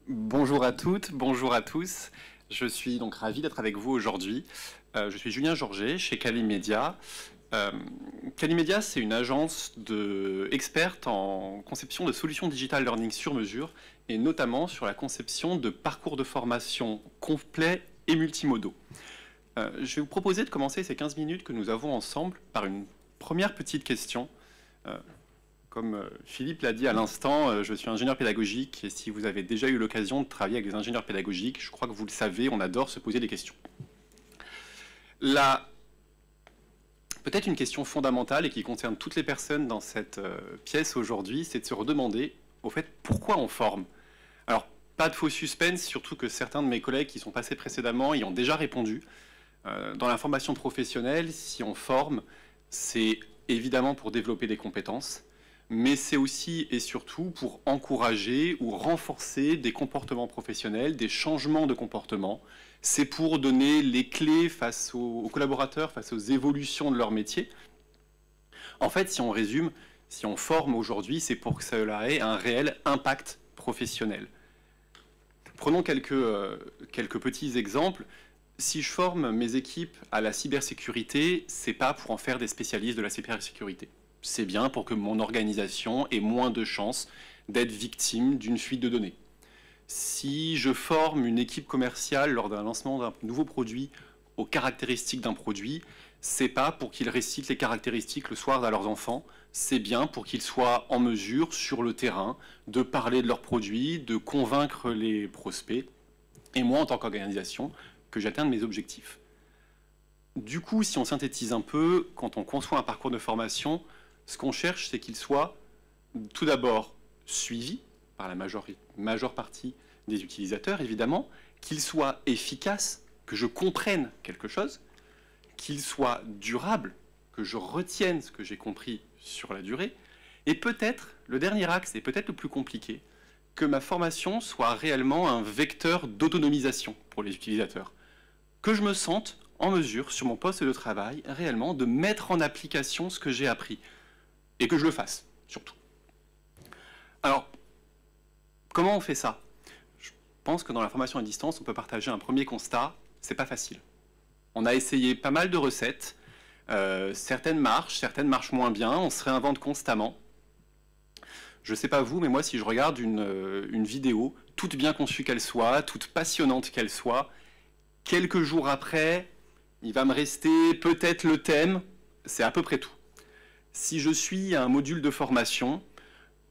Bonjour à toutes, bonjour à tous. Je suis donc ravi d'être avec vous aujourd'hui. Je suis Julien Georget chez Calimedia. Calimedia, c'est une agence experte en conception de solutions digital learning sur mesure et notamment sur la conception de parcours de formation complets et multimodaux. Je vais vous proposer de commencer ces 15 minutes que nous avons ensemble par une première petite question. Comme Philippe l'a dit à l'instant, je suis ingénieur pédagogique et si vous avez déjà eu l'occasion de travailler avec des ingénieurs pédagogiques, je crois que vous le savez, on adore se poser des questions. Peut-être une question fondamentale et qui concerne toutes les personnes dans cette pièce aujourd'hui, c'est de se redemander, au fait, pourquoi on forme? Alors, pas de faux suspense, surtout que certains de mes collègues qui sont passés précédemment y ont déjà répondu. Dans la formation professionnelle, si on forme, c'est évidemment pour développer des compétences, mais c'est aussi et surtout pour encourager ou renforcer des comportements professionnels, des changements de comportement. C'est pour donner les clés face aux collaborateurs, face aux évolutions de leur métier. En fait, si on résume, si on forme aujourd'hui, c'est pour que cela ait un réel impact professionnel. Prenons quelques petits exemples. Si je forme mes équipes à la cybersécurité, c'est pas pour en faire des spécialistes de la cybersécurité. C'est bien pour que mon organisation ait moins de chances d'être victime d'une fuite de données. Si je forme une équipe commerciale lors d'un lancement d'un nouveau produit aux caractéristiques d'un produit, c'est pas pour qu'ils récitent les caractéristiques le soir à leurs enfants, c'est bien pour qu'ils soient en mesure, sur le terrain, de parler de leurs produits, de convaincre les prospects, et moi, en tant qu'organisation, que j'atteigne mes objectifs. Du coup, si on synthétise un peu, quand on conçoit un parcours de formation, ce qu'on cherche, c'est qu'il soit tout d'abord suivi par la majeure partie des utilisateurs, évidemment, qu'il soit efficace, que je comprenne quelque chose, qu'il soit durable, que je retienne ce que j'ai compris sur la durée, et peut-être, le dernier axe, et peut-être le plus compliqué, que ma formation soit réellement un vecteur d'autonomisation pour les utilisateurs, que je me sente en mesure, sur mon poste de travail, réellement de mettre en application ce que j'ai appris, et que je le fasse, surtout. Alors, comment on fait ça? Je pense que dans la formation à distance, on peut partager un premier constat, c'est pas facile. On a essayé pas mal de recettes, certaines marchent moins bien, on se réinvente constamment. Je sais pas vous, mais moi, si je regarde une vidéo, toute bien conçue qu'elle soit, toute passionnante qu'elle soit, quelques jours après, il va me rester peut-être le thème, c'est à peu près tout. Si je suis un module de formation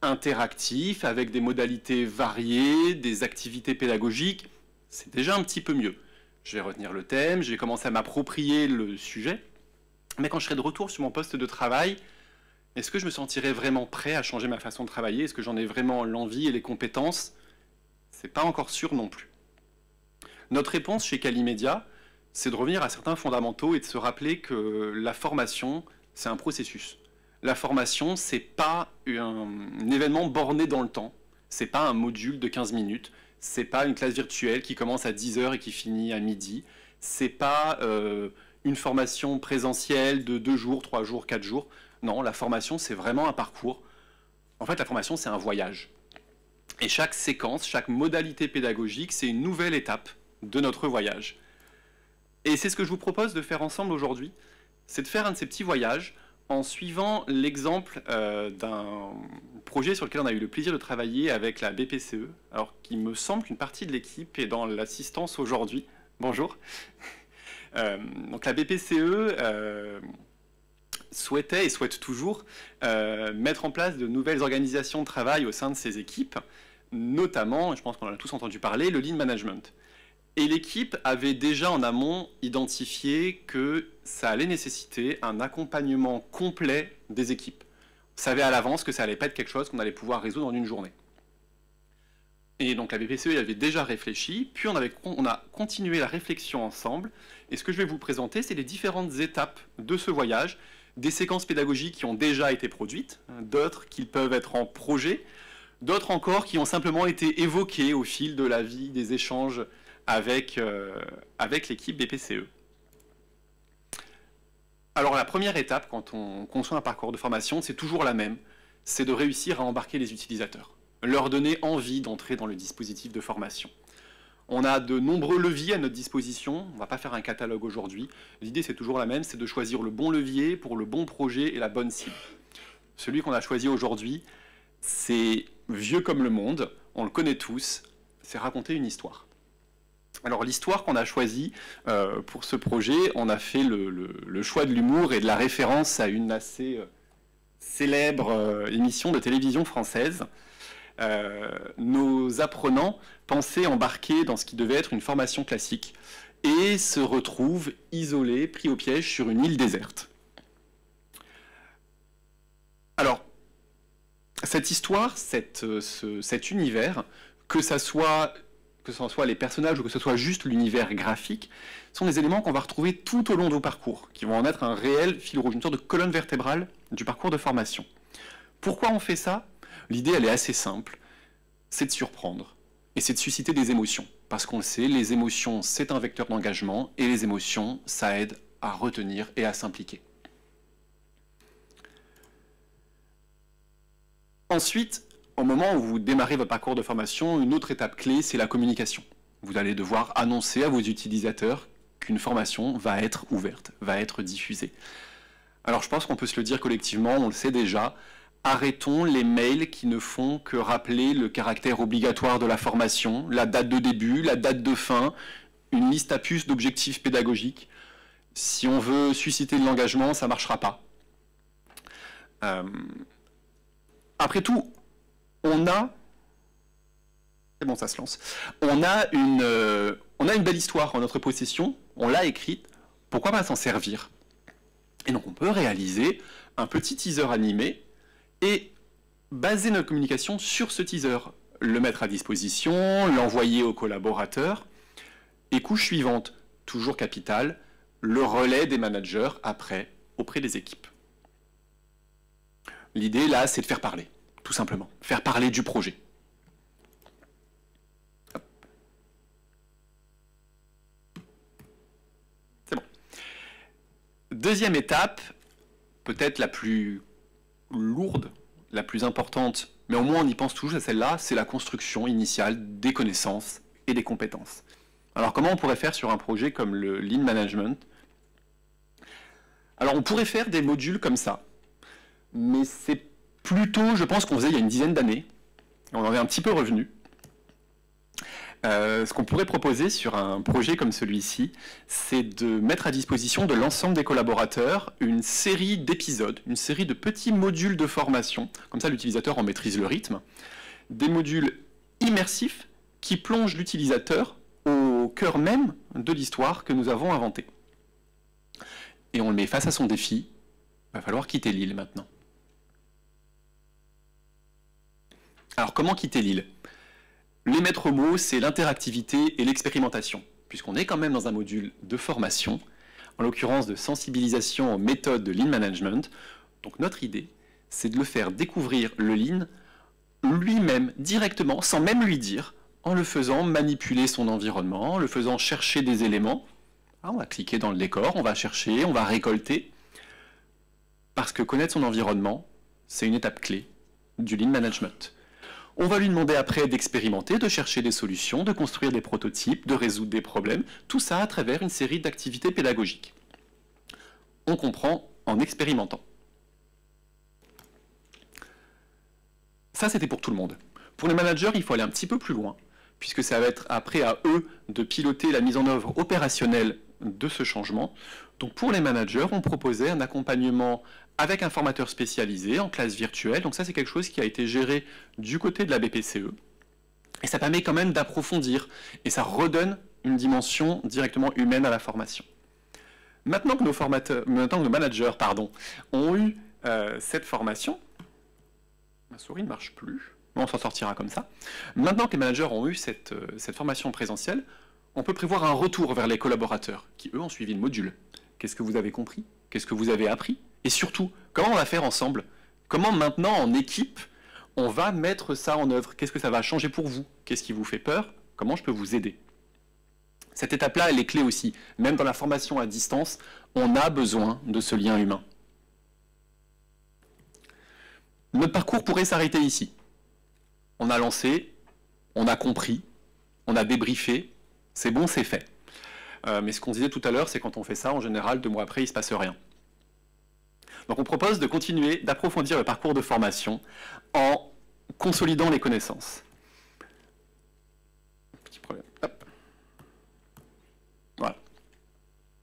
interactif, avec des modalités variées, des activités pédagogiques, c'est déjà un petit peu mieux. Je vais retenir le thème, je vais commencer à m'approprier le sujet, mais quand je serai de retour sur mon poste de travail, est-ce que je me sentirai vraiment prêt à changer ma façon de travailler? Est-ce que j'en ai vraiment l'envie et les compétences? C'est pas encore sûr non plus. Notre réponse chez Calimedia, c'est de revenir à certains fondamentaux et de se rappeler que la formation, c'est un processus. La formation, c'est pas un événement borné dans le temps, c'est pas un module de 15 minutes, c'est pas une classe virtuelle qui commence à 10 heures et qui finit à midi, c'est pas une formation présentielle de 2 jours, 3 jours, 4 jours. Non, la formation, c'est vraiment un parcours. En fait, la formation, c'est un voyage. Et chaque séquence, chaque modalité pédagogique, c'est une nouvelle étape de notre voyage. Et c'est ce que je vous propose de faire ensemble aujourd'hui, c'est de faire un de ces petits voyages en suivant l'exemple d'un projet sur lequel on a eu le plaisir de travailler avec la BPCE, alors qu'il me semble qu'une partie de l'équipe est dans l'assistance aujourd'hui. Bonjour. Donc la BPCE souhaitait et souhaite toujours mettre en place de nouvelles organisations de travail au sein de ses équipes, notamment, je pense qu'on en a tous entendu parler, le Lean Management. Et l'équipe avait déjà en amont identifié que ça allait nécessiter un accompagnement complet des équipes. On savait à l'avance que ça allait pas être quelque chose qu'on allait pouvoir résoudre en une journée. Et donc la BPCE y avait déjà réfléchi, puis on a continué la réflexion ensemble. Et ce que je vais vous présenter, c'est les différentes étapes de ce voyage, des séquences pédagogiques qui ont déjà été produites, d'autres qui peuvent être en projet, d'autres encore qui ont simplement été évoquées au fil de la vie, des échanges avec l'équipe BPCE. Alors la première étape, quand on conçoit un parcours de formation, c'est toujours la même, c'est de réussir à embarquer les utilisateurs. leur donner envie d'entrer dans le dispositif de formation. On a de nombreux leviers à notre disposition, on ne va pas faire un catalogue aujourd'hui. L'idée c'est toujours la même, c'est de choisir le bon levier pour le bon projet et la bonne cible. Celui qu'on a choisi aujourd'hui, c'est vieux comme le monde, on le connaît tous, c'est raconter une histoire. Alors l'histoire qu'on a choisie pour ce projet, on a fait le choix de l'humour et de la référence à une assez célèbre émission de télévision française. Nos apprenants pensaient embarquer dans ce qui devait être une formation classique et se retrouvent isolés, pris au piège sur une île déserte. Alors, cette histoire, cet univers, que ce soit les personnages ou que ce soit juste l'univers graphique, sont des éléments qu'on va retrouver tout au long du parcours, qui vont en être un réel fil rouge, une sorte de colonne vertébrale du parcours de formation. Pourquoi on fait ça ? L'idée, elle est assez simple, c'est de surprendre, et c'est de susciter des émotions. Parce qu'on le sait, les émotions, c'est un vecteur d'engagement, et les émotions, ça aide à retenir et à s'impliquer. Ensuite, au moment où vous démarrez votre parcours de formation, une autre étape clé, c'est la communication. Vous allez devoir annoncer à vos utilisateurs qu'une formation va être ouverte, va être diffusée. Alors je pense qu'on peut se le dire collectivement, on le sait déjà, arrêtons les mails qui ne font que rappeler le caractère obligatoire de la formation, la date de début, la date de fin, une liste à puces d'objectifs pédagogiques. Si on veut susciter de l'engagement, ça ne marchera pas. Après tout, on a... C'est bon, ça se lance. On a une belle histoire en notre possession, on l'a écrite, pourquoi pas s'en servir? Et donc on peut réaliser un petit teaser animé et baser notre communication sur ce teaser, le mettre à disposition, l'envoyer aux collaborateurs. Et couche suivante, toujours capitale, le relais des managers après, auprès des équipes. L'idée là, c'est de faire parler, tout simplement, faire parler du projet. C'est bon. Deuxième étape, peut-être la plus lourde, la plus importante, mais au moins on y pense toujours à celle-là, c'est la construction initiale des connaissances et des compétences. Alors comment on pourrait faire sur un projet comme le Lean Management? Alors on pourrait faire des modules comme ça, mais c'est plutôt, je pense qu'on faisait il y a une dizaine d'années, on en est un petit peu revenu. Ce qu'on pourrait proposer sur un projet comme celui-ci, c'est de mettre à disposition de l'ensemble des collaborateurs une série d'épisodes, une série de petits modules de formation, comme ça l'utilisateur en maîtrise le rythme, des modules immersifs qui plongent l'utilisateur au cœur même de l'histoire que nous avons inventée. Et on le met face à son défi, il va falloir quitter l'île maintenant. Alors comment quitter l'île ? Les maîtres mots, c'est l'interactivité et l'expérimentation, puisqu'on est quand même dans un module de formation, en l'occurrence de sensibilisation aux méthodes de Lean Management. Donc notre idée, c'est de le faire découvrir le Lean lui-même, directement, sans même lui dire, en le faisant manipuler son environnement, en le faisant chercher des éléments. On va cliquer dans le décor, on va chercher, on va récolter, parce que connaître son environnement, c'est une étape clé du Lean Management. On va lui demander après d'expérimenter, de chercher des solutions, de construire des prototypes, de résoudre des problèmes, tout ça à travers une série d'activités pédagogiques. On comprend en expérimentant. Ça, c'était pour tout le monde. Pour les managers, il faut aller un petit peu plus loin, puisque ça va être après à eux de piloter la mise en œuvre opérationnelle de ce changement. Donc pour les managers, on proposait un accompagnement avec un formateur spécialisé en classe virtuelle. Donc ça, c'est quelque chose qui a été géré du côté de la BPCE. Et ça permet quand même d'approfondir. Et ça redonne une dimension directement humaine à la formation. Maintenant que nos managers ont eu cette formation, ma souris ne marche plus, on s'en sortira comme ça. Maintenant que les managers ont eu cette formation présentielle, on peut prévoir un retour vers les collaborateurs qui, eux, ont suivi le module. Qu'est-ce que vous avez compris? Qu'est-ce que vous avez appris? Et surtout, comment on va faire ensemble? Comment maintenant, en équipe, on va mettre ça en œuvre? Qu'est-ce que ça va changer pour vous? Qu'est-ce qui vous fait peur? Comment je peux vous aider? Cette étape-là, elle est clé aussi. Même dans la formation à distance, on a besoin de ce lien humain. Notre parcours pourrait s'arrêter ici. On a lancé, on a compris, on a débriefé, c'est bon, c'est fait. Mais ce qu'on disait tout à l'heure, c'est quand on fait ça, en général, 2 mois après, il ne se passe rien. Donc on propose de continuer, d'approfondir le parcours de formation en consolidant les connaissances. Petit problème. Hop. Voilà.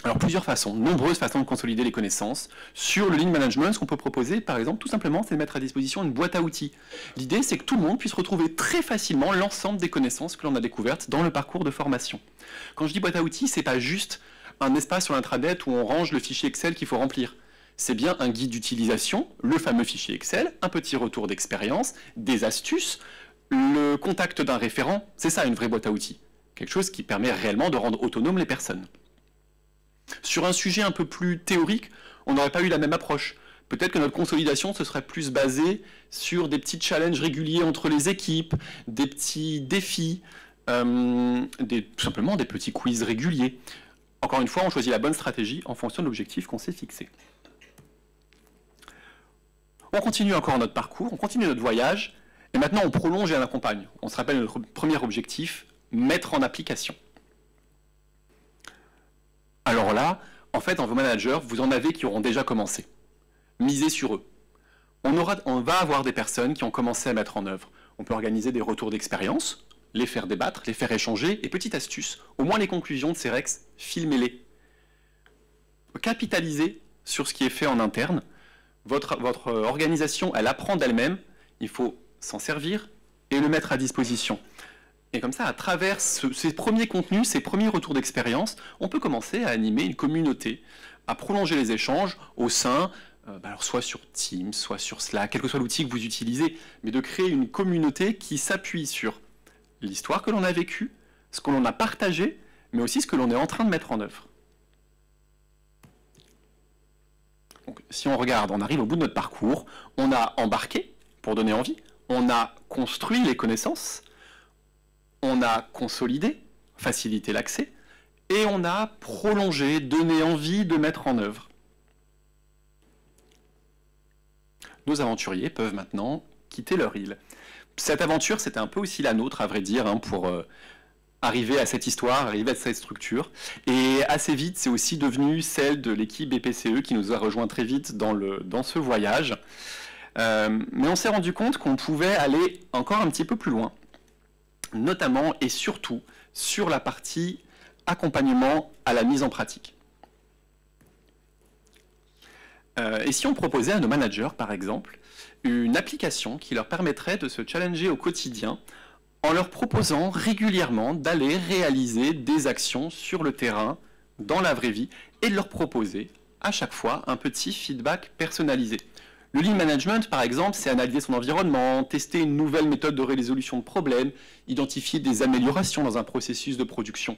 Alors plusieurs façons, nombreuses façons de consolider les connaissances. Sur le Lean Management, ce qu'on peut proposer, par exemple, tout simplement, c'est de mettre à disposition une boîte à outils. L'idée, c'est que tout le monde puisse retrouver très facilement l'ensemble des connaissances que l'on a découvertes dans le parcours de formation. Quand je dis boîte à outils, c'est pas juste un espace sur l'intranet où on range le fichier Excel qu'il faut remplir. C'est bien un guide d'utilisation, le fameux fichier Excel, un petit retour d'expérience, des astuces, le contact d'un référent. C'est ça une vraie boîte à outils. Quelque chose qui permet réellement de rendre autonomes les personnes. Sur un sujet un peu plus théorique, on n'aurait pas eu la même approche. Peut-être que notre consolidation se serait plus basée sur des petits challenges réguliers entre les équipes, des petits défis, tout simplement des petits quiz réguliers. Encore une fois, on choisit la bonne stratégie en fonction de l'objectif qu'on s'est fixé. On continue encore notre parcours, on continue notre voyage, et maintenant on prolonge et on accompagne. On se rappelle notre premier objectif, mettre en application. Alors là, en fait, dans vos managers, vous en avez qui auront déjà commencé. Misez sur eux. On va avoir des personnes qui ont commencé à mettre en œuvre. On peut organiser des retours d'expérience, les faire débattre, les faire échanger, et petite astuce, au moins les conclusions de ces REX, filmez-les. Capitalisez sur ce qui est fait en interne. Votre organisation, elle apprend d'elle-même, il faut s'en servir et le mettre à disposition. Et comme ça, à travers ces premiers contenus, ces premiers retours d'expérience, on peut commencer à animer une communauté, à prolonger les échanges au sein, alors soit sur Teams, soit sur Slack, quel que soit l'outil que vous utilisez, mais de créer une communauté qui s'appuie sur l'histoire que l'on a vécue, ce que l'on a partagé, mais aussi ce que l'on est en train de mettre en œuvre. Donc, si on regarde, on arrive au bout de notre parcours, on a embarqué pour donner envie, on a construit les connaissances, on a consolidé, facilité l'accès, et on a prolongé, donné envie de mettre en œuvre. Nos aventuriers peuvent maintenant quitter leur île. Cette aventure, c'était un peu aussi la nôtre, à vrai dire, hein, pour arriver à cette histoire, arriver à cette structure. Et assez vite, c'est aussi devenu celle de l'équipe BPCE qui nous a rejoint très vite dans ce voyage. Mais on s'est rendu compte qu'on pouvait aller encore un petit peu plus loin, notamment et surtout sur la partie accompagnement à la mise en pratique. Et si on proposait à nos managers, par exemple, une application qui leur permettrait de se challenger au quotidien en leur proposant régulièrement d'aller réaliser des actions sur le terrain, dans la vraie vie, et de leur proposer à chaque fois un petit feedback personnalisé. Le Lean Management, par exemple, c'est analyser son environnement, tester une nouvelle méthode de résolution de problèmes, identifier des améliorations dans un processus de production.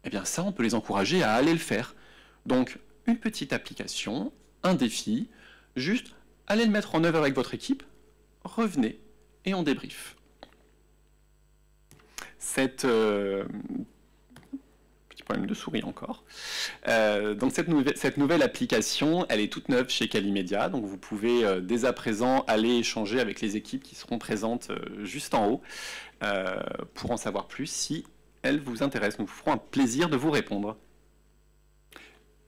Eh bien ça, on peut les encourager à aller le faire. Donc, une petite application, un défi, juste allez le mettre en œuvre avec votre équipe, revenez et on débrief. Petit problème de souris encore. Donc cette nouvelle application, elle est toute neuve chez Calimedia, donc vous pouvez dès à présent aller échanger avec les équipes qui seront présentes juste en haut pour en savoir plus si elles vous intéressent. Nous vous ferons un plaisir de vous répondre.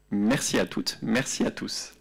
Merci à toutes, merci à tous.